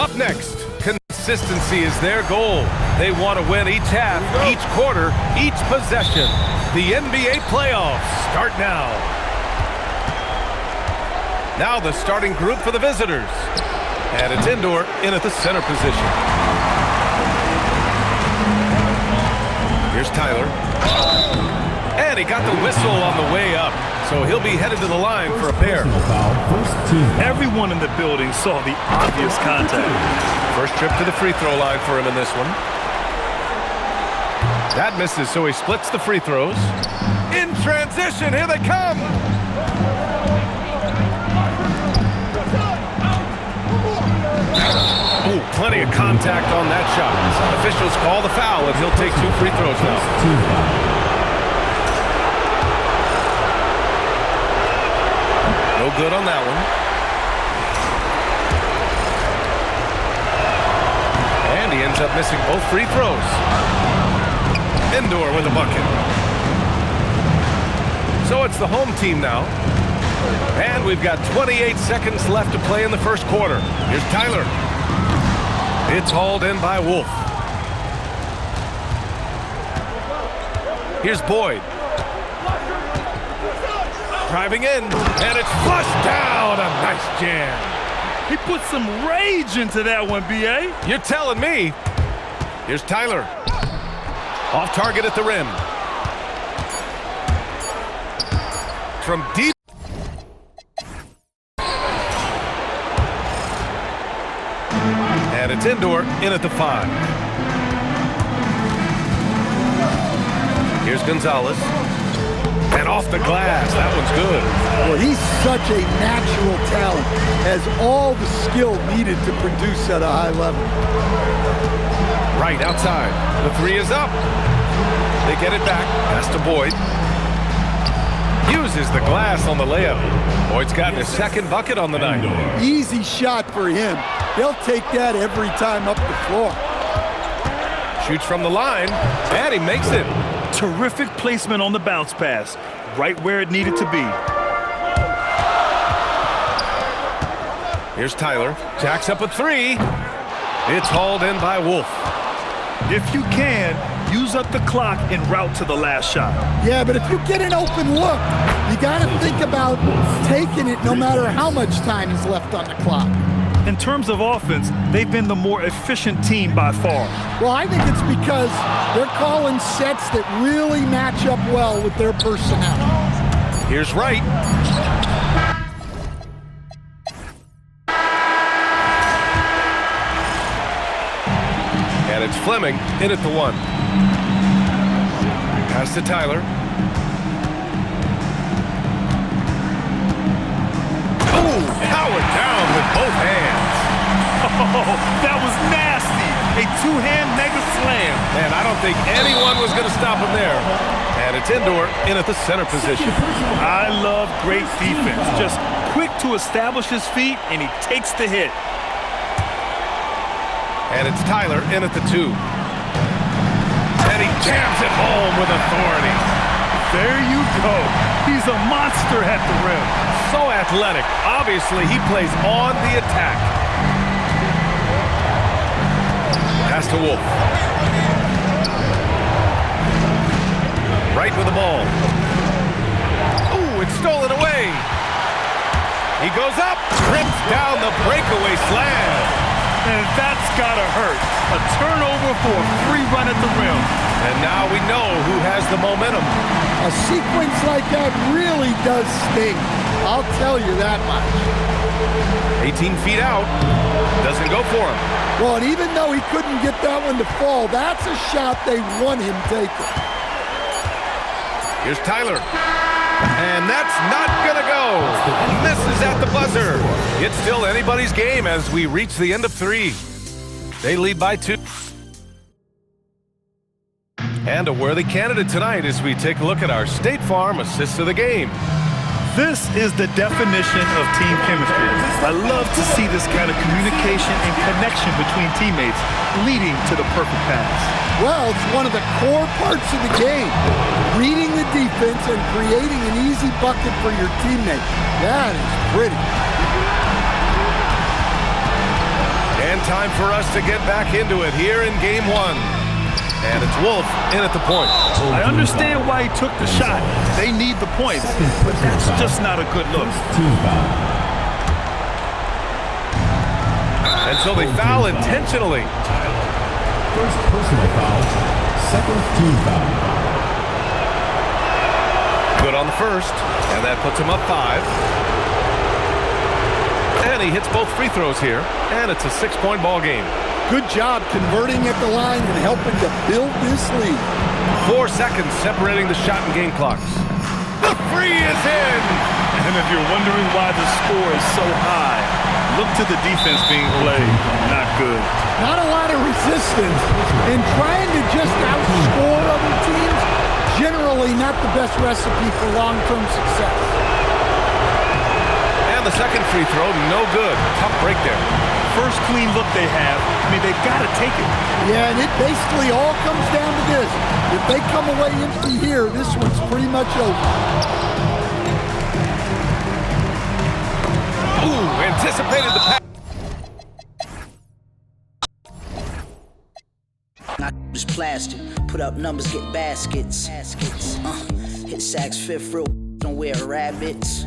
Up next, consistency is their goal. They want to win each half, each quarter, each possession. The NBA playoffs start now. Now the starting group for the visitors. And it's Indoor in at the center position. Here's Tyler. And he got the whistle on the way up. So he'll be headed to the line for a pair. Everyone in the building saw the obvious contact. First trip to the free throw line for him in this one. That misses, so he splits the free throws. In transition, here they come! Ooh, plenty of contact on that shot. Officials call the foul, and he'll take 2 free throws now. No good on that one. And he ends up missing both free throws. Indoor with a bucket. So it's the home team now. And we've got 28 seconds left to play in the first quarter. Here's Tyler. It's hauled in by Wolf. Here's Boyd. Driving in, and it's flushed down. A nice jam. He put some rage into that one, B.A. You're telling me. Here's Tyler. Off target at the rim. From deep. And it's Indoor in at the 5. Here's Gonzalez. And off the glass, that one's good. Well, he's such a natural talent, has all the skill needed to produce at a high level. Right outside, the 3 is up. They get it back, pass to Boyd. Uses the glass on the layup. Boyd's gotten his second bucket on the night. Easy shot for him. They'll take that every time up the floor. Shoots from the line, and he makes it. Terrific placement on the bounce pass, right where it needed to be. Here's Tyler, jacks up a 3. It's hauled in by Wolf. If you can, use up the clock en route to the last shot. Yeah, but if you get an open look, you got to think about taking it no matter how much time is left on the clock. In terms of offense, they've been the more efficient team by far. Well, I think it's because they're calling sets that really match up well with their personnel. Here's Wright. And it's Fleming in at the 1. Pass to Tyler. Oh, powered down with both hands. Oh, that was nasty. A 2-hand mega slam. Man, I don't think anyone was going to stop him there. And it's Indoor in at the center position. I love great defense. Just quick to establish his feet, and he takes the hit. And it's Tyler in at the 2. And he jams it home with authority. There you go. He's a monster at the rim. So athletic. Obviously, he plays on the attack. Pass to Wolf. Right with the ball. Ooh, it's stolen away. He goes up, trips down the breakaway slam. And that's gotta hurt. A turnover for a free run at the rim. And now we know who has the momentum. A sequence like that really does sting. I'll tell you that much. 18 feet out. Doesn't go for him. Well, and even though he couldn't get that one to fall, that's a shot they want him taking. Here's Tyler. And that's not gonna go. Misses at the buzzer. It's still anybody's game as we reach the end of 3. They lead by 2. And a worthy candidate tonight as we take a look at our State Farm Assist of the Game. This is the definition of team chemistry. I love to see this kind of communication and connection between teammates leading to the perfect pass. Well, it's one of the core parts of the game. Reading the defense and creating an easy bucket for your teammate. That is pretty. And time for us to get back into it here in game one. And it's Wolf in at the point. I understand why he took the shot. They need the points, but that's just not a good look. And so they foul intentionally. First personal foul, second team foul. Good on the first, and that puts him up 5. And he hits both free throws here, and it's a 6-point ball game. Good job converting at the line and helping to build this lead. 4 seconds separating the shot and game clocks. The free is in! And if you're wondering why the score is so high, look to the defense being played. Not good. Not a lot of resistance, and trying to just outscore other teams, generally not the best recipe for long-term success. And the second free throw, no good. Tough break there. First clean look they have, I mean, they've got to take it. Yeah, and it basically all comes down to this. If they come away empty here, this one's pretty much over. Ooh, anticipated the pass. I just plastic, put up numbers, get baskets. Hit sacks, fifth row, don't wear rabbits.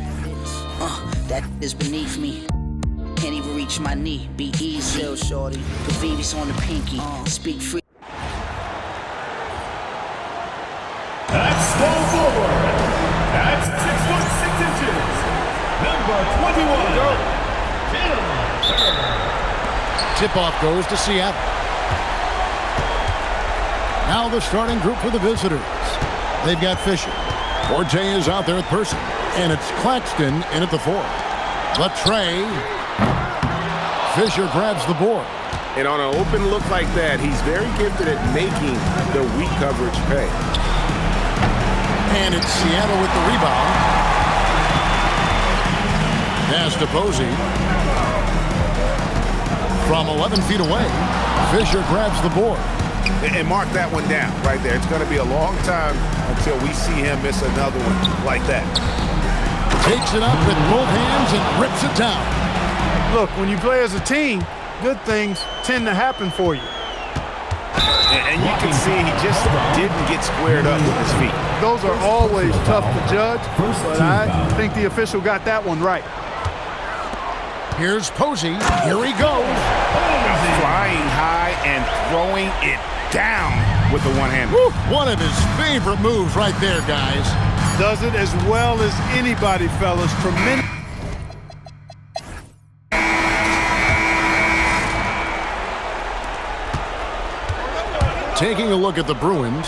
That is beneath me. Can't even reach my knee, be easy. Chill, shorty. Put VVs on the pinky, speak free. That's small forward. That's 6'21". Number 21. Tip-off goes to Seattle. Now the starting group for the visitors. They've got Fisher. Forte is out there at Person. And it's Claxton in at the 4. Latre. Fisher grabs the board. And on an open look like that, he's very gifted at making the weak coverage pay. And it's Seattle with the rebound. Pass to Posey. From 11 feet away, Fisher grabs the board. And mark that one down right there. It's going to be a long time until we see him miss another one like that. Takes it up with both hands and rips it down. Look, when you play as a team, good things tend to happen for you. And you can see he just didn't get squared up with his feet. Those are always tough to judge, but I think the official got that one right. Here's Posey. Here he goes. Flying high and throwing it down with the one-hand. One of his favorite moves right there, guys. Does it as well as anybody, fellas. Tremendous. Taking a look at the Bruins,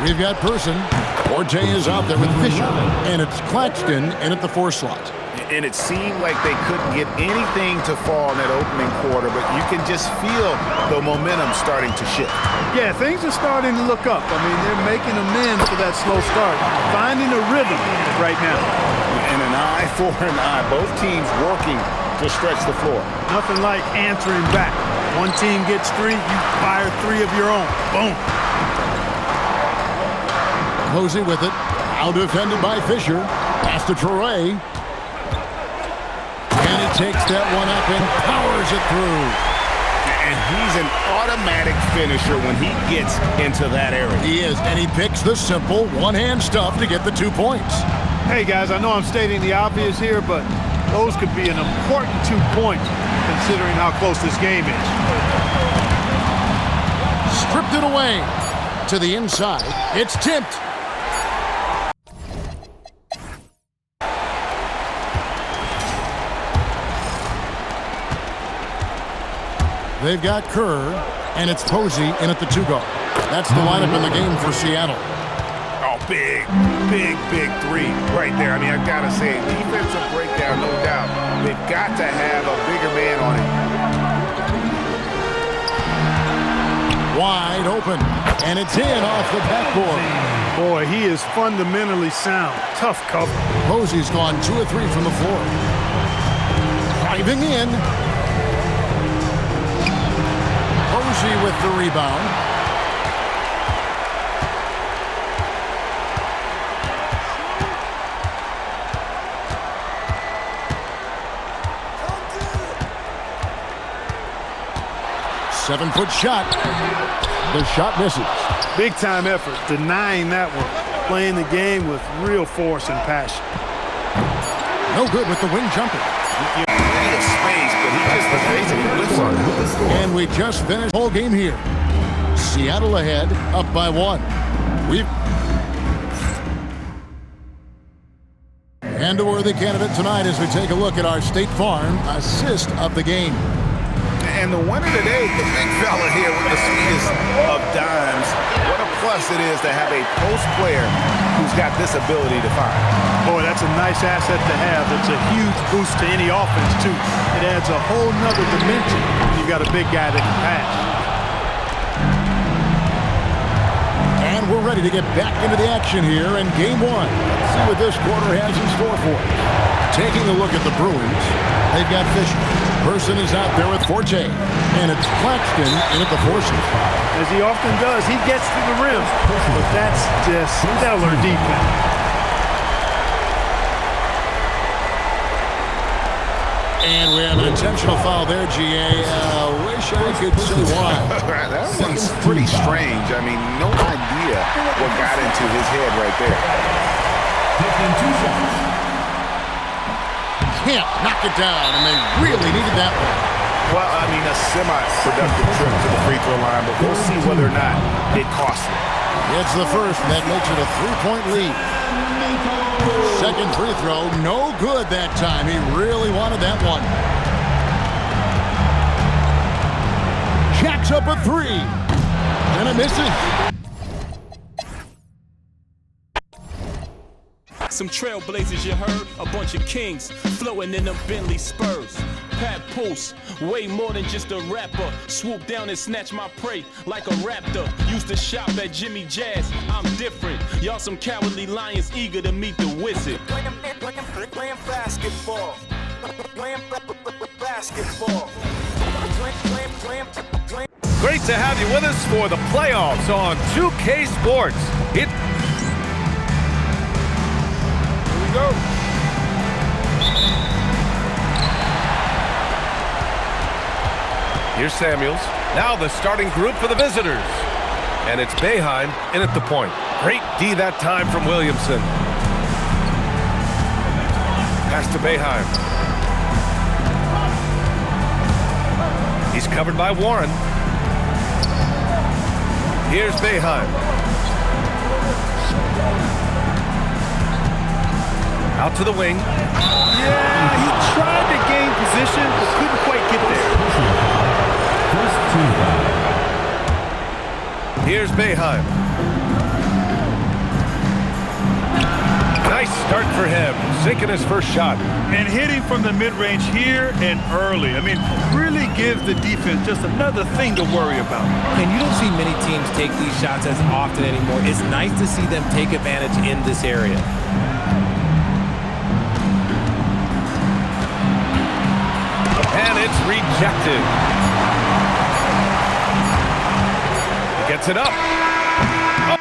we've got Person. Forte is out there with Fisher, and it's Claxton in at the 4 slot. And it seemed like they couldn't get anything to fall in that opening quarter, but you can just feel the momentum starting to shift. Yeah, things are starting to look up. I mean, they're making amends for that slow start, finding a rhythm right now. And an eye for an eye. Both teams working to stretch the floor. Nothing like answering back. One team gets 3, you fire 3 of your own. Boom. Posey with it. Out defended by Fisher. Pass to Traore. And he takes that one up and powers it through. And he's an automatic finisher when he gets into that area. He is, and he picks the simple one-hand stuff to get the 2 points. Hey, guys, I know I'm stating the obvious here, but those could be an important 2 points considering how close this game is. Stripped it away. To the inside. It's tipped. They've got Kerr, and it's Posey in at the 2 guard. That's the lineup in the game for Seattle. Oh, big 3 right there. I mean, I've got to say, defensive breakdown, no doubt. They've got to have a bigger man on it. Wide open, and it's in off the backboard. Boy, he is fundamentally sound. Tough cover. Posey's gone 2 or 3 from the floor. Driving in. Posey with the rebound. 7-foot shot. The shot misses. Big-time effort, denying that one. Playing the game with real force and passion. No good with the wing jumper. Plenty of space, but he just basically whiffs on it. And we just finished the whole game here. Seattle ahead, up by 1. And a worthy candidate tonight as we take a look at our State Farm assist of the game. And the winner today, the big fella here with the sweetest of dimes. What a plus it is to have a post player who's got this ability to find. Boy, that's a nice asset to have. It's a huge boost to any offense, too. It adds a whole nother dimension when you've got a big guy that can pass. And we're ready to get back into the action here in Game 1. Let's see what this quarter has in store for us. Taking a look at the Bruins, they've got Fisher. Person is out there with Forte. And it's Claxton in at the forces. As he often does, he gets to the rim. But that's just stellar defense. And we have an intentional foul there, GA. Wish I could say why. That one's pretty strange. I mean, no idea what got into his head right there. Taking 2 shots. Can't knock it down, and they really needed that one. Well, I mean, a semi-productive trip to the free throw line, but we'll see whether or not it costs him. It's the first, and that makes it a 3-point lead. Second free throw, no good that time. He really wanted that one. Jacks up a 3, and it misses. Some trailblazers, you heard? A bunch of kings floating in them Bentley Spurs. Pat Poose, way more than just a rapper. Swoop down and snatch my prey like a raptor. Used to shop at Jimmy Jazz, I'm different. Y'all some cowardly lions eager to meet the wizard. Playing basketball. Playing basketball. Great to have you with us for the playoffs on 2K Sports. Go. Here's Samuels. Now the starting group for the visitors. And it's Boeheim in at the point. Great D that time from Williamson. Pass to Boeheim. He's covered by Warren. Here's Boeheim. Out to the wing. Yeah, he tried to gain position, but couldn't quite get there. First 2 foul. Here's Boeheim. Nice start for him, sinking his first shot. And hitting from the mid-range here and early. I mean, really gives the defense just another thing to worry about. And you don't see many teams take these shots as often anymore. It's nice to see them take advantage in this area. And it's rejected. He gets it up. Oh.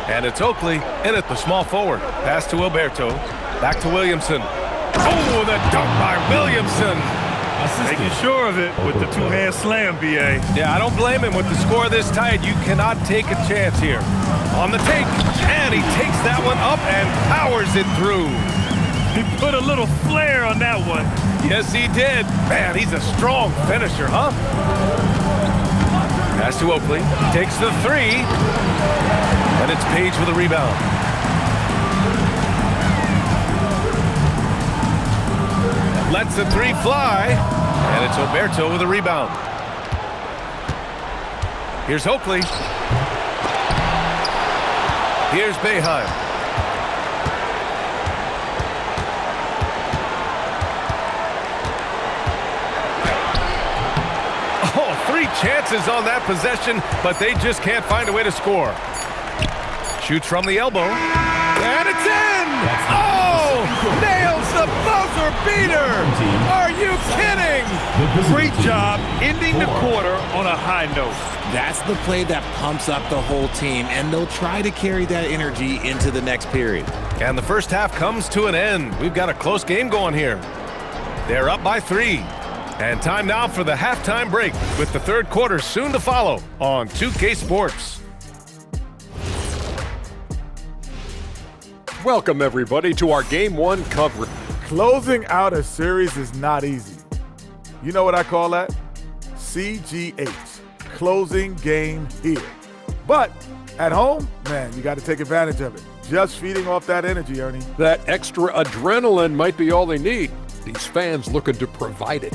And it's Oakley in at the small forward. Pass to Alberto. Back to Williamson. Oh, the dunk by Williamson. Making sure of it with the 2-hand slam, B.A. Yeah, I don't blame him. With the score this tight, you cannot take a chance here. On the take, and he takes that one up and powers it through. He put a little flair on that one. Yes, he did. Man, he's a strong finisher, huh? Pass to Oakley. Takes the 3. And it's Page with a rebound. Lets the 3 fly. And it's Alberto with a rebound. Here's Oakley. Here's Boeheim. Oh, 3 chances on that possession, but they just can't find a way to score. Shoots from the elbow. And it's in! Oh! Nails the The buzzer beater! Are you kidding? Great job ending the quarter on a high note. That's the play that pumps up the whole team, and they'll try to carry that energy into the next period. And the first half comes to an end. We've got a close game going here. They're up by 3. And time now for the halftime break, with the third quarter soon to follow on 2K Sports. Welcome, everybody, to our Game 1 coverage. Closing out a series is not easy. You know what I call that? CGH, closing game here. But at home, man, you got to take advantage of it. Just feeding off that energy, Ernie. That extra adrenaline might be all they need. These fans looking to provide it.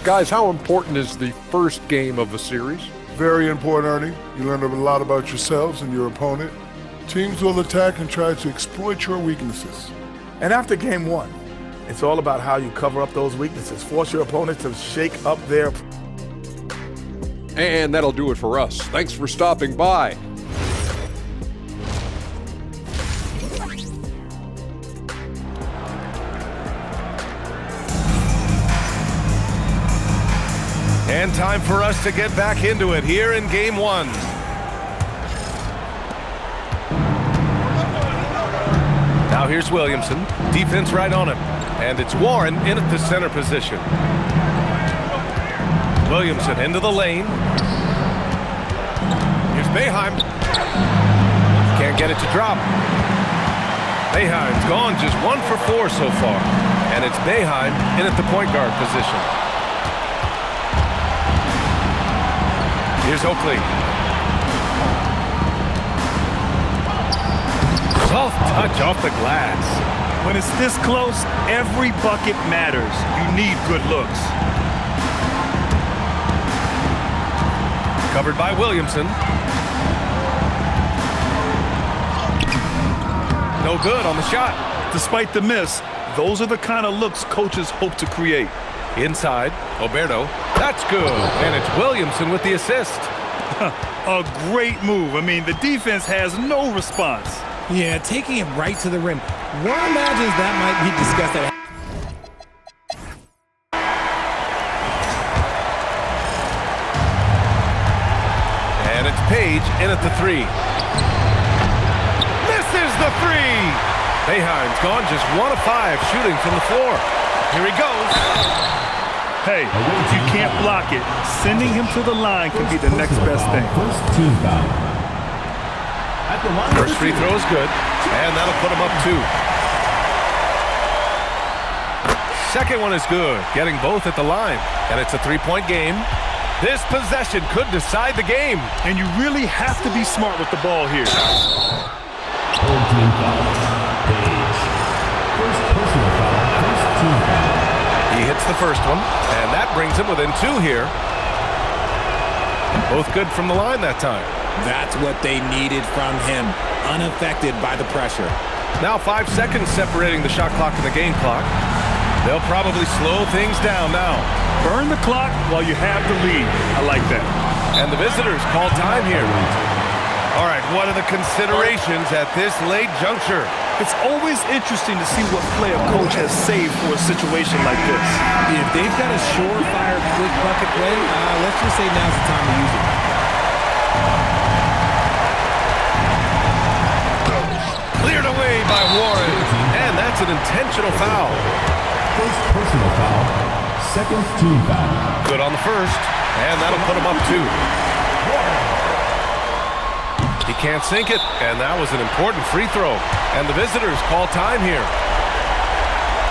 Guys, how important is the first game of the series? Very important, Ernie. You learn a lot about yourselves and your opponent. Teams will attack and try to exploit your weaknesses. And after game 1, it's all about how you cover up those weaknesses. Force your opponent to shake up their... And that'll do it for us. Thanks for stopping by. And time for us to get back into it here in game 1. Now here's Williamson. Defense right on him. And it's Warren in at the center position. Williamson into the lane. Here's Boeheim. Can't get it to drop. Boeheim's gone just 1 for 4 so far. And it's Boeheim in at the point guard position. Here's Oakley. Soft touch off the glass. When it's this close, every bucket matters. You need good looks. Covered by Williamson. No good on the shot. Despite the miss, those are the kind of looks coaches hope to create. Inside, Oberto. That's good. And it's Williamson with the assist. A great move. I mean, the defense has no response. Yeah, taking it right to the rim. One imagines that might be discussed at... And it's Page in at the 3. Misses the 3! Boeheim's gone just 1 of 5 shooting from the floor. Here he goes. Hey, if you can't block it, sending him to the line can be the next best thing. First free throw is good, and that'll put him up 2. Second one is good, getting both at the line, and it's a 3-point game. This possession could decide the game. And you really have to be smart with the ball here. Third team foul. Page. First personal foul. First team foul. He hits the first one, and that brings him within 2 here. Both good from the line that time. That's what they needed from him, unaffected by the pressure. Now 5 seconds separating the shot clock and the game clock. They'll probably slow things down now. Burn the clock while you have the lead. I like that. And the visitors call time here. All right, what are the considerations at this late juncture? It's always interesting to see what play a coach has saved for a situation like this. If they've got a surefire quick bucket play, let's just say now's the time to use it. Cleared away by Warren, and that's an intentional foul. First personal foul. Second team foul. Good on the first, and that'll put him up 2. He can't sink it, and that was an important free throw. And the visitors call time here.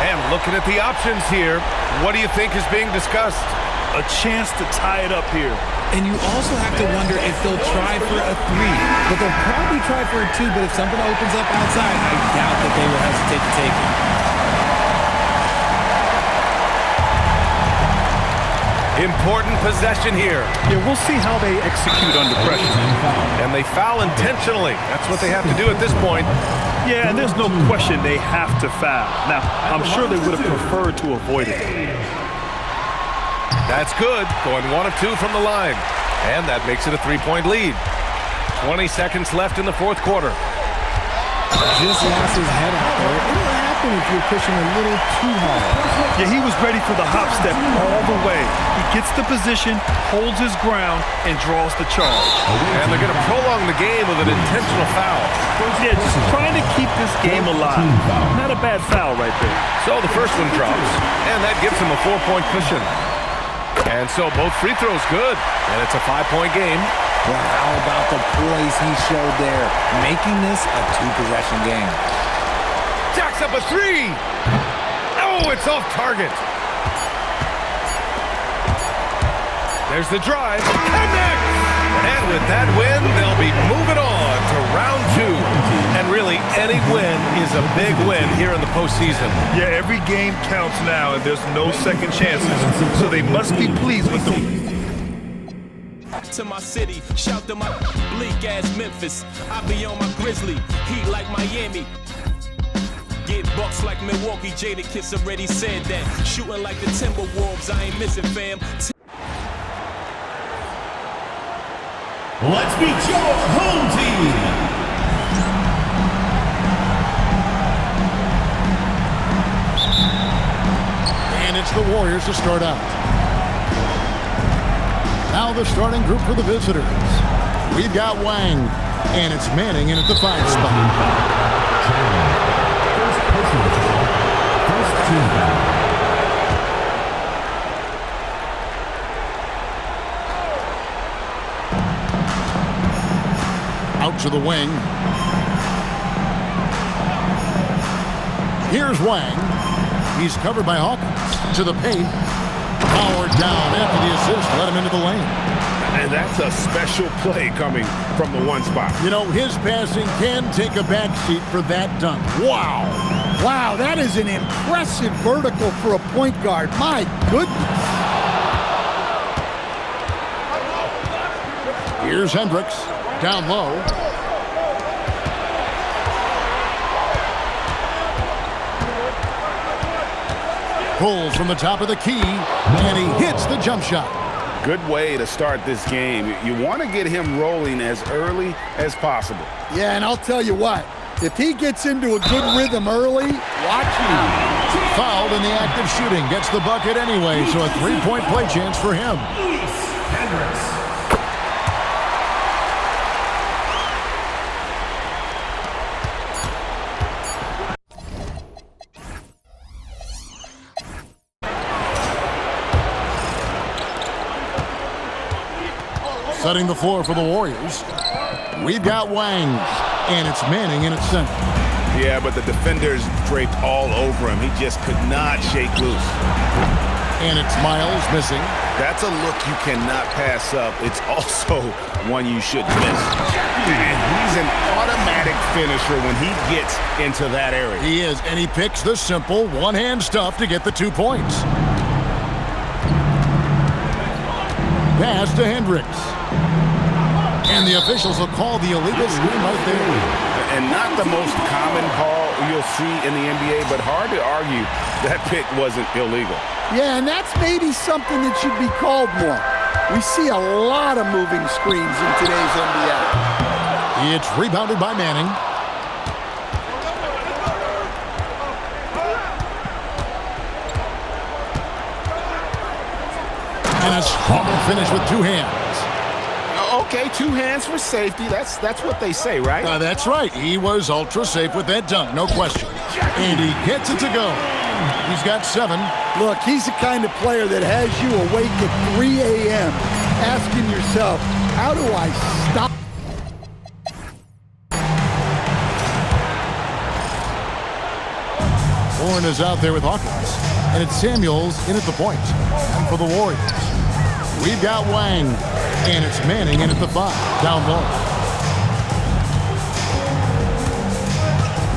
And looking at the options here, what do you think is being discussed? A chance to tie it up here. And you also have to wonder if they'll try for a 3. But they'll probably try for a 2, but if something opens up outside, I doubt that they will hesitate to take it. Important possession here. Yeah, we'll see how they execute under pressure. And they foul intentionally. That's what they have to do at this point. Yeah, and there's no question they have to foul. Now, I'm sure they would have preferred to avoid it. That's good. Going 1 of 2 from the line. And that makes it a 3-point lead. 20 seconds left in the fourth quarter. Just lost his head out there. It'll happen if you're pushing a little too hard. Yeah, he was ready for the hop step all the way. He gets the position, holds his ground, and draws the charge. And they're going to prolong the game with an intentional foul. Yeah, just trying to keep this game alive. Not a bad foul right there. So the first one drops, and that gives him a 4-point cushion. And so both free throws good, and it's a 5-point game. Well, how about the poise he showed there, making this a 2-possession game? Jacks up a 3. Oh, it's off target. There's the drive. Connect! And with that win, they'll be moving on to round 2. And really, any win is a big win here in the postseason. Yeah, every game counts now, and there's no second chances. So they must be pleased with them. To my city, shout to my bleak ass Memphis. I be on my Grizzly, heat like Miami. Get bucks like Milwaukee, Jadakiss already said that. Shooting like the Timberwolves, I ain't missing, fam. Let's meet your home team. And it's the Warriors to start out. Now the starting group for the visitors. We've got Wang, and it's Manning in at the 5 spot. First personal foul. First team foul. Out to the wing. Here's Wang. He's covered by Hawkins. To the paint. Powered down after the assist. Let him into the lane. And that's a special play coming from the 1 spot. You know, his passing can take a backseat for that dunk. Wow. Wow, that is an impressive vertical for a point guard. My goodness. Here's Hendricks. Down low. Pulls from the top of the key, and he hits the jump shot. Good way to start this game. You want to get him rolling as early as possible. Yeah, and I'll tell you what, if he gets into a good rhythm early, watch him. Fouled in the act of shooting. Gets the bucket anyway, so a 3-point play chance for him. Hendricks. Setting the floor for the Warriors. We've got Wang, and it's Manning in at center. Yeah, but the defenders draped all over him. He just could not shake loose. And it's Miles missing. That's a look you cannot pass up. It's also one you shouldn't miss. And he's an automatic finisher when he gets into that area. He is, and he picks the simple one-hand stuff to get the 2 points. Pass to Hendricks. And the officials will call the illegal screen right there. And not the most common call you'll see in the NBA, but hard to argue that pick wasn't illegal. Yeah, and that's maybe something that should be called more. We see a lot of moving screens in today's NBA. It's rebounded by Manning. And a strong finish with 2 hands. Okay, 2 hands for safety. That's what they say, right? That's right. He was ultra safe with that dunk, no question. And he gets it to go. He's got 7. Look, he's the kind of player that has you awake at 3 a.m. asking yourself, how do I stop? Warren is out there with Hawkins. And it's Samuels in at the point. And for the Warriors, we've got Wang. And it's Manning in at the 5, down low.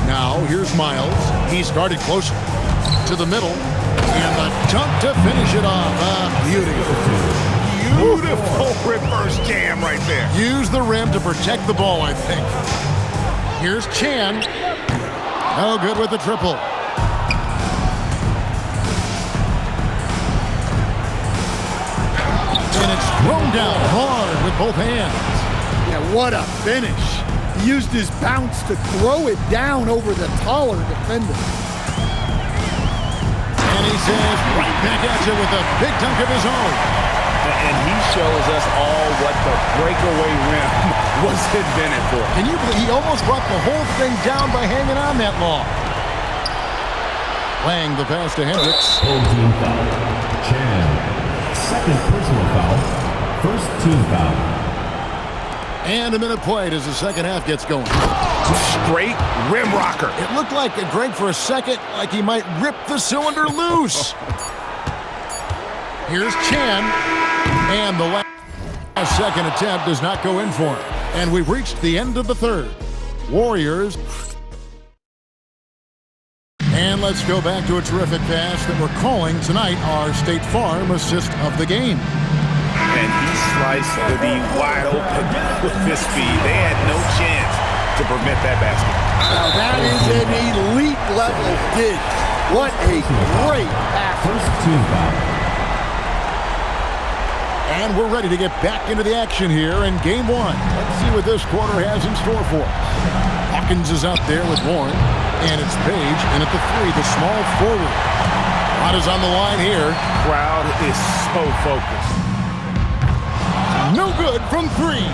Now, here's Miles. He's guarded closer to the middle. And the dunk to finish it off. Beautiful reverse jam right there. Use the rim to protect the ball, I think. Here's Chan. No good with the triple. And it's thrown down hard with both hands. Man, what a finish. He used his bounce to throw it down over the taller defender. And he says right back at you with a big dunk of his own. And he shows us all what the breakaway rim was invented for. Can you believe he almost brought the whole thing down by hanging on that long? Playing the pass to Hendricks. Full team foul. Chan. Second personal foul. First team foul. And a minute played as the second half gets going. Straight rim rocker. It looked like Greg for a second like he might rip the cylinder loose. Here's Chan. And the last second attempt does not go in for him. And we've reached the end of the third. Warriors. And let's go back to a terrific pass that we're calling tonight our State Farm assist of the game. And he sliced the D wide open with his speed. They had no chance to prevent that basket. Now that is an elite level dig. What a great pass. First team foul. And we're ready to get back into the action here in game one. Let's see what this quarter has in store for us. Hawkins is out there with Warren. And it's Page in at the three, the small forward. A lot is on the line here. Crowd is so focused. No good from three.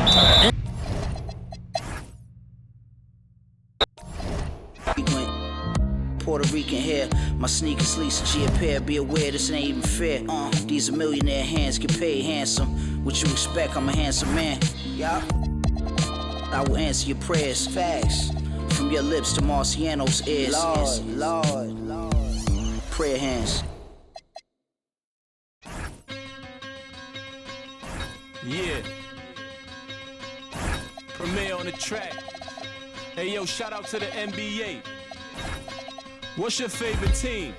Puerto Rican hair, my sneakers lease a pair. Be aware this ain't even fair. These are millionaire hands get paid handsome. What you expect? I'm a handsome man. Yeah. I will answer your prayers. Facts. From your lips to Marciano's ears. Lord. Prayer hands. Yeah. Premier on the track. Hey yo, shout out to the NBA. What's your favorite team?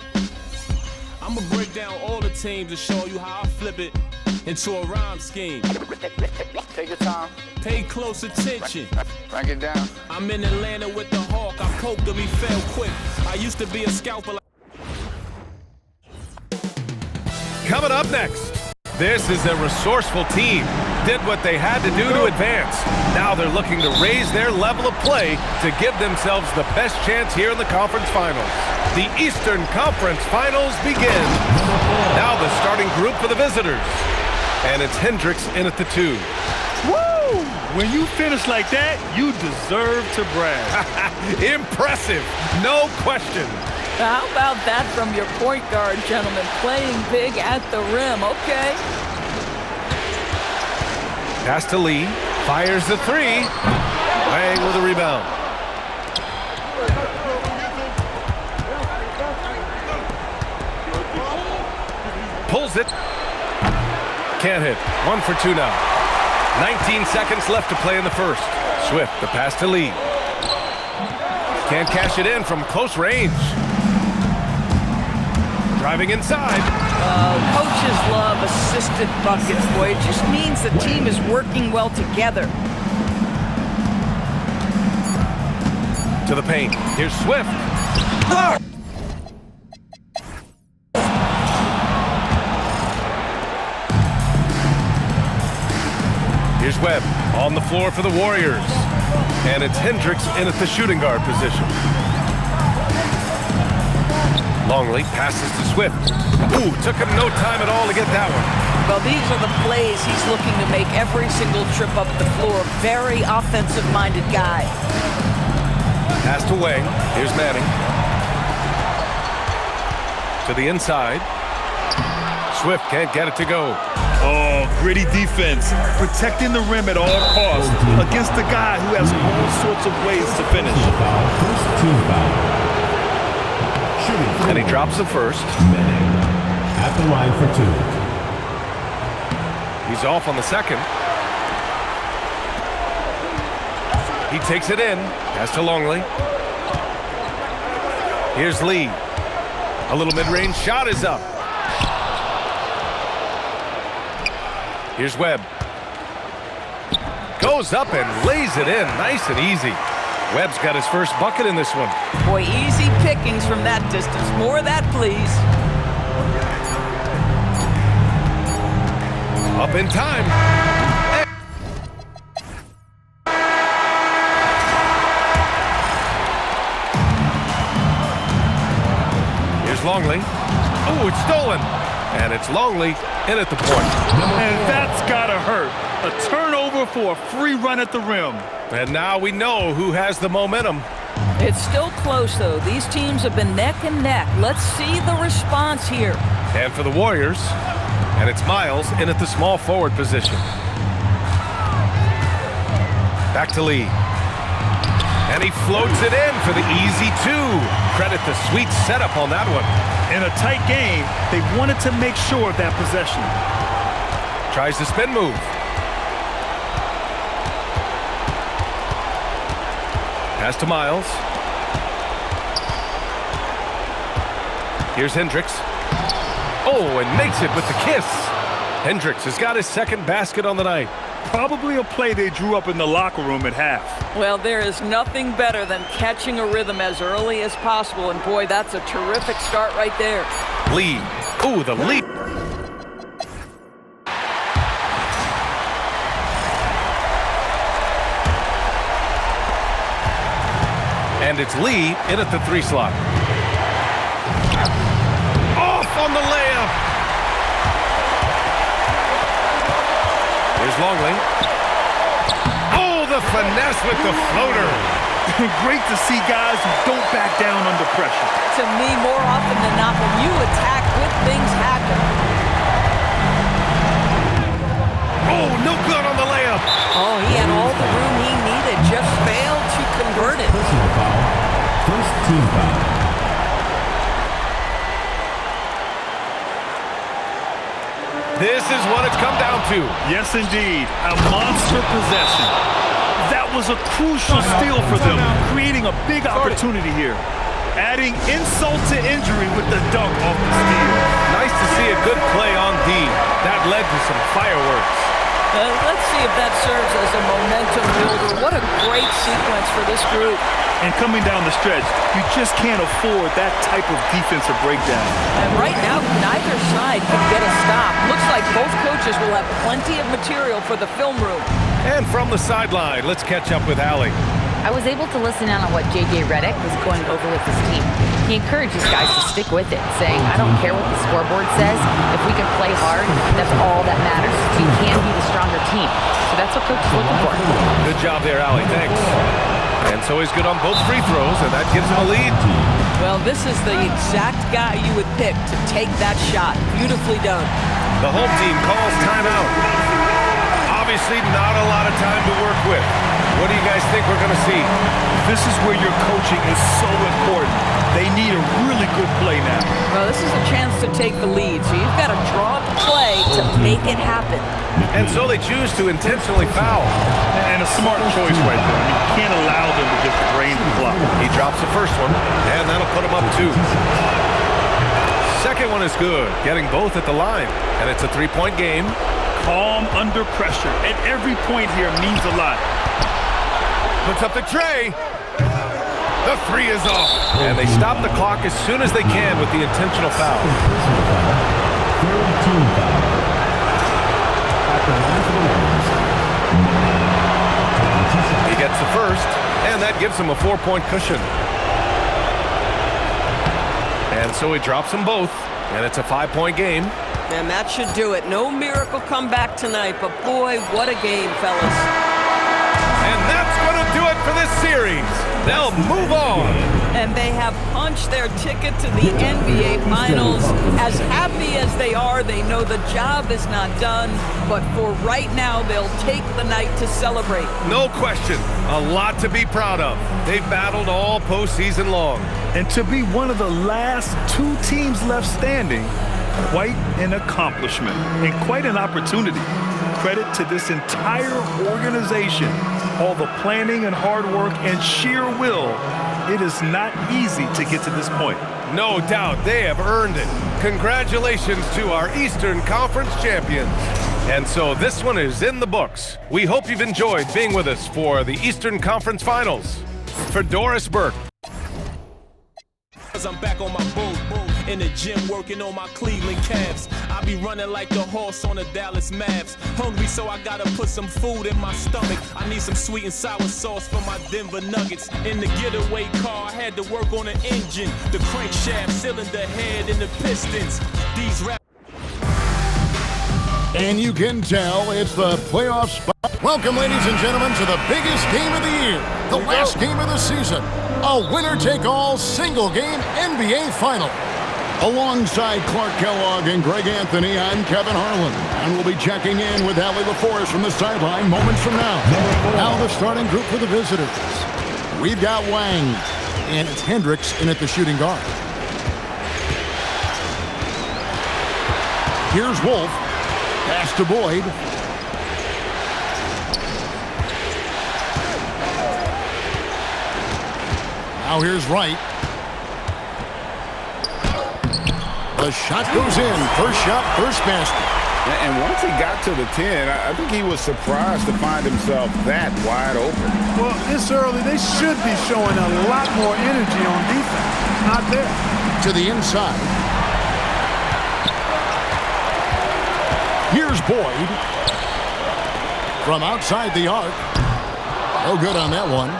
I'ma break down all the teams to show you how I flip it into a rhyme scheme. Take your time. Pay close attention. Break it down. I'm in Atlanta with the Hawk. I poked him, he fell quick. I used to be a scalper. Coming up next, this is a resourceful team. Did what they had to do to advance. Now they're looking to raise their level of play to give themselves the best chance here in the conference finals. The Eastern Conference Finals begin. Now the starting group for the visitors. And it's Hendricks in at the two. Woo! When you finish like that, you deserve to brag. Impressive, no question. How about that from your point guard, gentlemen? Playing big at the rim, okay? Pass to Lee, fires the three. Wang with a rebound. Pulls it. Can't hit. 1 for 2 now. 19 seconds left to play in the first. Swift, the pass to Lee. Can't cash it in from close range. Driving inside. Coaches love assisted buckets, boy. It just means the team is working well together. To the paint. Here's Swift. Here's Webb on the floor for the Warriors. And it's Hendricks in at the shooting guard position. Longley passes to Swift. Ooh, took him no time at all to get that one. Well, these are the plays he's looking to make every single trip up the floor. Very offensive-minded guy. Pass to Wang. Here's Manning. To the inside. Swift can't get it to go. Oh, gritty defense. Protecting the rim at all costs against a guy who has all sorts of ways to finish. First team foul. And he drops the first. Manning at the line for two. He's off on the second. He takes it in. Pass to Longley. Here's Lee. A little mid-range shot is up. Here's Webb. Goes up and lays it in. Nice and easy. Webb's got his first bucket in this one. Boy, easy pickings from that distance. More of that, please. Up in time. Longley. Oh, it's stolen. And it's Longley in at the point. And that's gotta hurt. A turnover for a free run at the rim. And now we know who has the momentum. It's still close, though. These teams have been neck and neck. Let's see the response here. And for the Warriors, and it's Miles in at the small forward position. Back to Lee. And he floats it in for the easy two. Credit the sweet setup on that one. In a tight game, they wanted to make sure of that possession. Tries the spin move. Pass to Miles. Here's Hendricks. Oh, and makes it with the kiss. Hendricks has got his second basket on the night. Probably a play they drew up in the locker room at half. Well, there is nothing better than catching a rhythm as early as possible, and boy, that's a terrific start right there. Lee. Ooh, the leap. And it's Lee in at the 3 slot. Off on the layup. Here's Longley. Oh, the finesse with the floater. Great to see guys who don't back down under pressure. To me, more often than not, when you attack, good things happen. Oh, no good on the layup. Oh, he had all the room he needed, just failed to convert it. Personal foul. First team foul. This is what it's come down to. Yes, indeed. A monster possession. That was a crucial steal for them, creating a big opportunity here. Adding insult to injury with the dunk off the steal. Nice to see a good play on D. That led to some fireworks. Let's see if that serves as a momentum builder. What a great sequence for this group. And coming down the stretch, you just can't afford that type of defensive breakdown. And right now, neither side can get a stop. Looks like both coaches will have plenty of material for the film room. And from the sideline, let's catch up with Allie. I was able to listen in on what J.J. Redick was going over with his team. He encouraged his guys to stick with it, saying, I don't care what the scoreboard says. If we can play hard, that's all that matters. You can be the stronger team. So that's what Coach is looking for. Good job there, Allie. Thanks. And so he's good on both free throws, and that gives him a lead. Well, this is the exact guy you would pick to take that shot. Beautifully done. The home team calls timeout. Obviously, not a lot of time to work with. What do you guys think we're going to see? This is where your coaching is so important. They need a really good play now. Well, this is a chance to take the lead, so you've got to draw the play to make it happen. And so they choose to intentionally foul. And a smart choice right there. I mean, you can't allow them to just drain the clock. He drops the first one, and that'll put him up 2. Second one is good, getting both at the line. And it's a 3-point game. Calm under pressure, and every point here means a lot. Puts up the tray. The 3 is off. And they stop the clock as soon as they can with the intentional foul. Third team foul. At the line for the Warriors. He gets the first, and that gives him a 4-point cushion. And so he drops them both, and it's a 5-point game. And that should do it. No miracle comeback tonight, but boy, what a game, fellas. And that's going to do it for this series. They'll move on. And they have punched their ticket to the NBA Finals. As happy as they are, they know the job is not done. But for right now, they'll take the night to celebrate. No question. A lot to be proud of. They've battled all postseason long. And to be one of the last 2 teams left standing, quite an accomplishment and quite an opportunity. Credit to this entire organization. All the planning and hard work and sheer will. It is not easy to get to this point. No doubt they have earned it. Congratulations to our Eastern Conference champions. And so this one is in the books. We hope you've enjoyed being with us for the Eastern Conference Finals. For Doris Burke. I'm back on my boat. In the gym working on my Cleveland Cavs. I be running like the horse on the Dallas Mavs. Hungry, so I gotta put some food in my stomach. I need some sweet and sour sauce for my Denver Nuggets. In the getaway car, I had to work on the engine, the crankshaft, cylinder head, and the pistons. These rap. And you can tell it's the playoff spot. Welcome, ladies and gentlemen, to the biggest game of the year, the last game of the season, a winner-take-all single-game NBA Final. Alongside Clark Kellogg and Greg Anthony, I'm Kevin Harlan, and we'll be checking in with Allie LaForest from the sideline moments from now. Now the starting group for the visitors. We've got Wang, and it's Hendricks in at the shooting guard. Here's Wolf. Pass to Boyd. Now here's Wright. The shot goes in. First shot, first basket. And once he got to the 10, I think he was surprised to find himself that wide open. Well, this early, they should be showing a lot more energy on defense. Not there. To the inside. Here's Boyd. From outside the arc. No good on that one.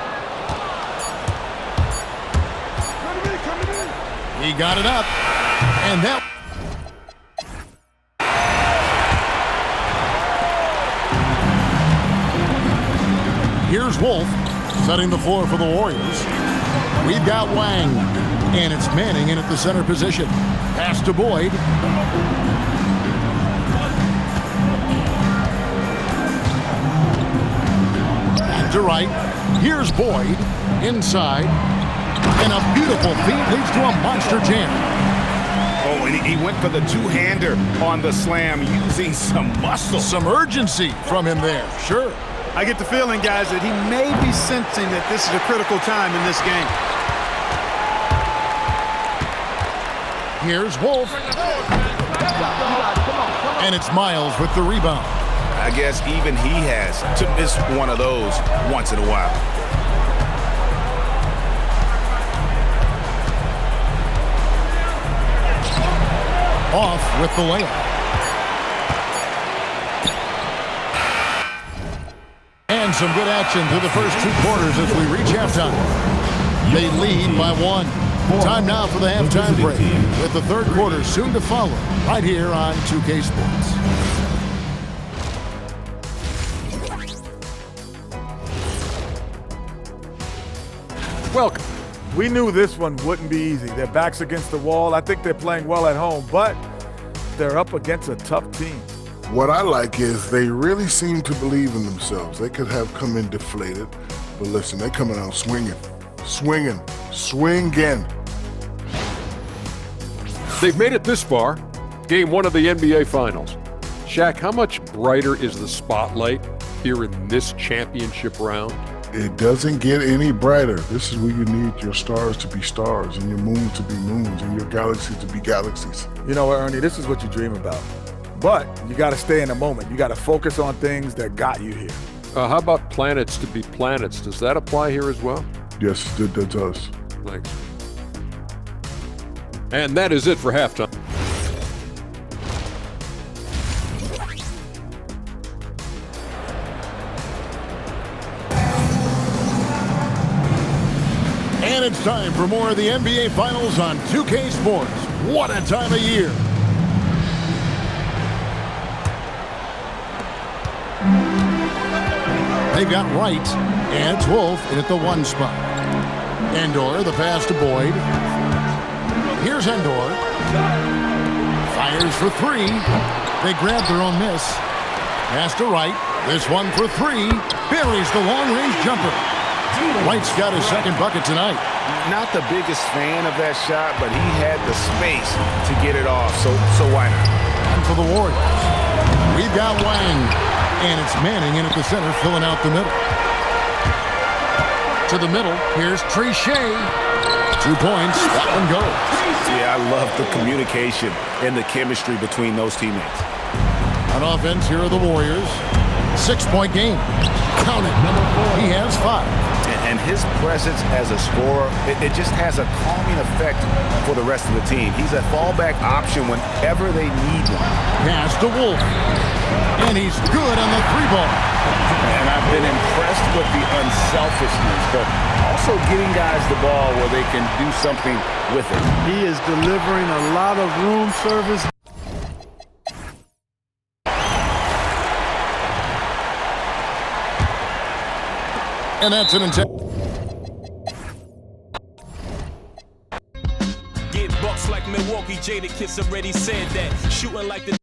He got it up. And that... Here's Wolf, setting the floor for the Warriors. We've got Wang, and it's Manning in at the center position. Pass to Boyd. Back to Wright. Here's Boyd, inside. And a beautiful feed leads to a monster jam. Oh, and he went for the two-hander on the slam, using some muscle. Some urgency from him there, sure. I get the feeling, guys, that he may be sensing that this is a critical time in this game. Here's Wolf. And it's Miles with the rebound. I guess even he has to miss one of those once in a while. Off with the layup. And some good action through the first two quarters as we reach halftime. They lead by one. Time now for the halftime break, with the third quarter soon to follow, right here on 2K Sports. Welcome. We knew this one wouldn't be easy. Their back's against the wall. I think they're playing well at home, but they're up against a tough team. What I like is they really seem to believe in themselves. They could have come in deflated, but listen, they're coming out swinging. Swinging. They've made it this far. Game one of the NBA Finals. Shaq, how much brighter is the spotlight here in this championship round? It doesn't get any brighter. This is where you need your stars to be stars and your moons to be moons and your galaxies to be galaxies. You know what, Ernie, this is what you dream about. But you got to stay in the moment. You got to focus on things that got you here. How about planets to be planets? Does that apply here as well? Yes, that does. Thanks. And that is it for halftime. And it's time for more of the NBA Finals on 2K Sports. What a time of year. They've got Wright, and it's Wolf in at the one spot. Endor, the pass to Boyd. Here's Endor. Fires for three. They grab their own miss. Pass to Wright. This one for three. Buries the long-range jumper. Wright's got his second bucket tonight. Not the biggest fan of that shot, but he had the space to get it off, so why not? And for the Warriors, we've got Wang, and it's Manning in at the center, filling out the middle. To the middle, here's Trichet. 2 points, that one goes. Yeah, I love the communication and the chemistry between those teammates. On offense, here are the Warriors. 6-point game. Count it. He has 5. And his presence as a scorer, it just has a calming effect for the rest of the team. He's a fallback option whenever they need one. Pass to Wolf. And he's good on the 3-ball. And I've been impressed with the unselfishness, but also getting guys the ball where they can do something with it. He is delivering a lot of room service. And that's an intent. Get bucks like Milwaukee, Jada Kiss already said that. Shooting like the